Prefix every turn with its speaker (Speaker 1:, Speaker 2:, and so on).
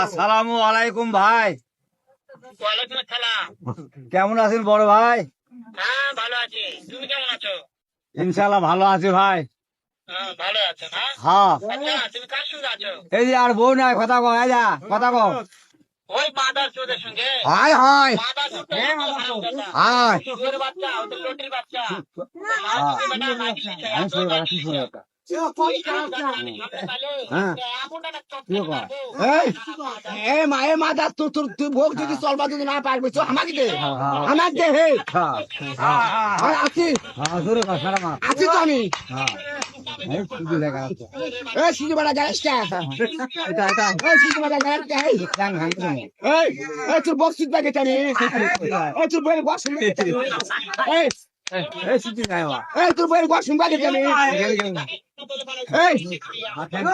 Speaker 1: আসসালামু আলাইকুম ভাই।
Speaker 2: ওয়ালাইকুম আসসালাম।
Speaker 1: কেমন আছেন বড় ভাই?
Speaker 2: হ্যাঁ ভালো আছি, তুমি কেমন আছো?
Speaker 1: ইনশাল্লাহ ভালো আছি ভাই।
Speaker 2: হ্যাঁ ভালো আছো না?
Speaker 1: হ্যাঁ,
Speaker 2: আচ্ছা তুমি কার সঙ্গে আছো?
Speaker 1: এই যে আর বউ নাই, কথা কও, এই যা কথা কও।
Speaker 2: ওই মাদার চোদের সঙ্গে।
Speaker 1: হাই হাই
Speaker 2: মাদার চোদ তো হারামজাদা।
Speaker 1: হাই।
Speaker 2: শুয়োর বাচ্চা, ওই তো লটির বাচ্চা।
Speaker 1: হ্যাঁ,
Speaker 2: বেটা মাগি দিছে,
Speaker 1: আমি
Speaker 2: এত
Speaker 1: সই
Speaker 2: মাগি
Speaker 1: কথা কি
Speaker 2: দিছে।
Speaker 1: কথা।
Speaker 2: ওই হারামজাদা আমি সামনে পাইলে,
Speaker 1: হ্যাঁ।
Speaker 2: এমন একটা চট
Speaker 1: কি কয়?
Speaker 2: মারবো।
Speaker 3: এ মাদা তুই ভোগ যদি চলবা যদি না পারবি তো আমাকে দে
Speaker 1: হ্যাঁ, হ্যাঁ।
Speaker 3: আমাকে দে হে
Speaker 1: হ্যাঁ, হ্যাঁ,
Speaker 3: আছি
Speaker 1: হ্যাঁ, জোরে কও, সারা মার।
Speaker 3: আছি তো আমি
Speaker 1: হ্যাঁ, এই শুধু দেখা যাচ্ছে।
Speaker 3: এ সিজি বেড়া যাস কে
Speaker 1: এটা এটা
Speaker 3: এ সিজি বেড়া যাস কে
Speaker 1: চ্যাং ভাঙ দেবো।
Speaker 3: এই এই তোর বক্স সিট ব্যাগে টানি এই তোর বইয়ের বক্স এই
Speaker 1: এই শুধু নাই বাবা।
Speaker 3: এই তোর বইয়ের বক্স ব্যাগে টানি
Speaker 1: গেল গেল।
Speaker 3: এই
Speaker 1: হ্যাঁ,